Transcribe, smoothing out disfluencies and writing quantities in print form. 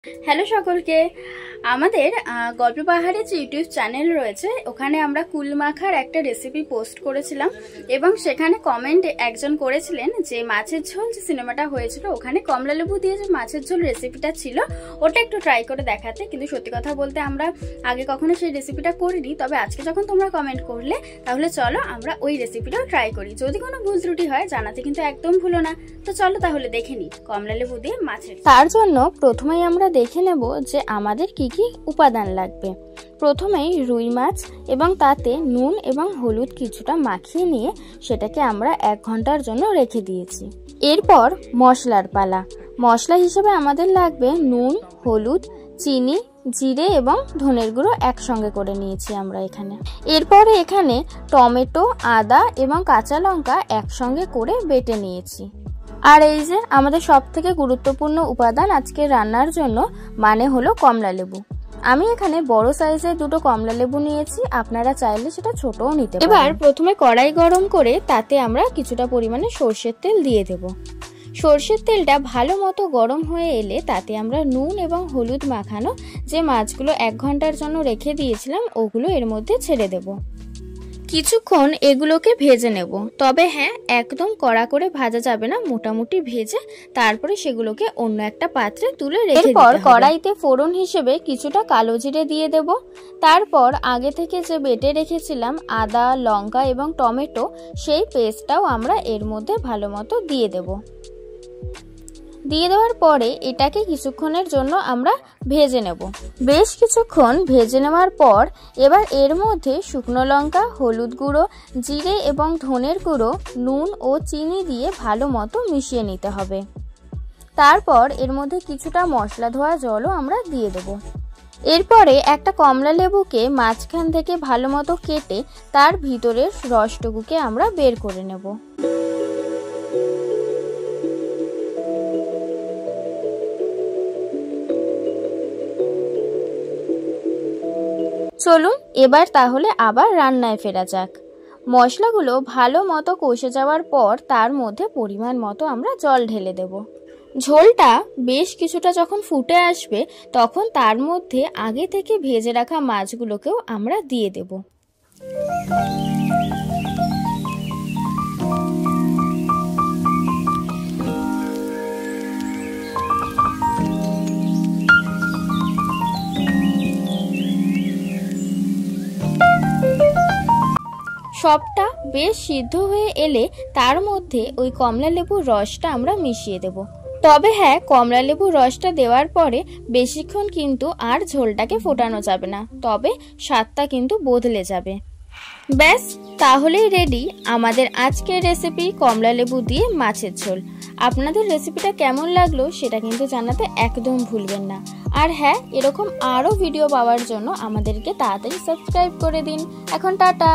Hello সকলকে, আমাদের গল্প পাহাড়ে যে ইউটিউব চ্যানেল রয়েছে ওখানে আমরা কুল মাখার একটা রেসিপি পোস্ট করেছিলাম এবং সেখানে কমেন্ট একজন করেছিলেন যে মাছের ঝোল যে সিনেমাটা হয়েছিল ওখানে কমলা লেবু দিয়ে যে মাছের ঝোল রেসিপিটা ছিল ওটা একটু ট্রাই করে দেখাতে। কিন্তু সত্যি কথা বলতে আমরা আগে কখনো সেই রেসিপিটা করিনি, তবে আজকে যখন তোমরা কমেন্ট করলে তাহলে চলো আমরা ওই রেসিপিটাও ট্রাই করি। যদি কোনো ভুল ত্রুটি হয় জানাতে কিন্তু একদম ভুলো না। তো চলো তাহলে দেখে নিই কমলা লেবু দিয়ে মাছের। তার জন্য প্রথমেই আমরা দেখে নেব যে আমাদের কি কি উপাদান লাগবে। প্রথমেই রুই মাছ এবং তাতে নুন এবং হলুদ কিছুটা মাখিয়ে নিয়ে সেটাকে আমরা 1 ঘন্টার জন্য রেখে দিয়েছি। এরপর মশলার পালা। মশলা হিসেবে আমাদের লাগবে নুন, হলুদ, চিনি, জিরে এবং ধনের গুঁড়ো একসঙ্গে করে নিয়েছি আমরা এখানে। এরপরে এখানে টমেটো, আদা এবং কাঁচা লঙ্কা একসঙ্গে করে বেটে নিয়েছি। আর এই যে আমাদের সবথেকে গুরুত্বপূর্ণ উপাদান আজকে রান্নার জন্য মানে হলো কমলা লেবু। আমি এখানে বড় সাইজের 2টো কমলা লেবু নিয়েছি, আপনারা চাইলে সেটা ছোটও নিতে পারেন। এবার প্রথমে কড়াই গরম করে তাতে আমরা কিছুটা পরিমাণে সরষের তেল দিয়ে দেব। সরষের তেলটা ভালো মতো গরম হয়ে এলে তাতে আমরা নুন এবং হলুদ মাখানো যে মাছগুলো 1 ঘন্টার জন্য রেখে দিয়েছিলাম ওগুলো এর মধ্যে ছেড়ে দেব। কিছুক্ষণ এগুলোকে ভেজে নেব, তবে হ্যাঁ একদম কড়া করে ভাজা যাবে না, মোটামুটি ভেজে তারপরে সেগুলোকে অন্য একটা পাত্রে তুলে রেখে দিতে হবে। এরপর কড়াইতে ফোড়ন হিসেবে কিছুটা কালো জিরে দিয়ে দেব। তারপর আগে থেকে যে বেটে রেখেছিলাম আদা, লঙ্কা এবং টমেটো সেই পেস্টটাও আমরা এর মধ্যে ভালো মতো দিয়ে দেব। দিয়ে দেওয়ার পরে এটাকে কিছুক্ষণের জন্য আমরা ভেজে নেব। বেশ কিছুক্ষণ ভেজে নেওয়ার পর এবার এর মধ্যে শুকনো লঙ্কা, হলুদ গুঁড়ো, জিরে এবং ধনের গুঁড়ো, নুন ও চিনি দিয়ে ভালো মতো মিশিয়ে নিতে হবে। তারপর এর মধ্যে কিছুটা মশলা ধোয়া জলও আমরা দিয়ে দেব। এরপরে একটা কমলা লেবুকে মাঝখান থেকে ভালো মতো কেটে তার ভিতরের রসটুকুকে আমরা বের করে নেব। চলুন এবার তাহলে আবার রান্নায় ফেরা যাক। মশলাগুলো ভালো মতো কষে যাওয়ার পর তার মধ্যে পরিমাণ মতো আমরা জল ঢেলে দেব। ঝোলটা বেশ কিছুটা যখন ফুটে আসবে তখন তার মধ্যে আগে থেকে ভেজে রাখা মাছগুলোকেও আমরা দিয়ে দেব। সবটা বেশ সিদ্ধ হয়ে এলে তার মধ্যে ওই কমলা লেবুর রসটা আমরা মিশিয়ে দেব। তবে হ্যাঁ কমলা লেবুর রসটা দেওয়ার পরে বেশিক্ষণ কিন্তু আর ঝোলটাকে ফোটানো যাবে না, তবে স্বাদটা কিন্তু বদলে যাবে। ব্যাস তাহলেই রেডি আমাদের আজকের রেসিপি কমলা লেবু দিয়ে মাছের ঝোল। আপনাদের রেসিপিটা কেমন লাগলো সেটা কিন্তু জানাতে একদম ভুলবেন না। আর হ্যাঁ এরকম আরও ভিডিও পাওয়ার জন্য আমাদেরকে তাড়াতাড়ি সাবস্ক্রাইব করে দিন। এখন টাটা।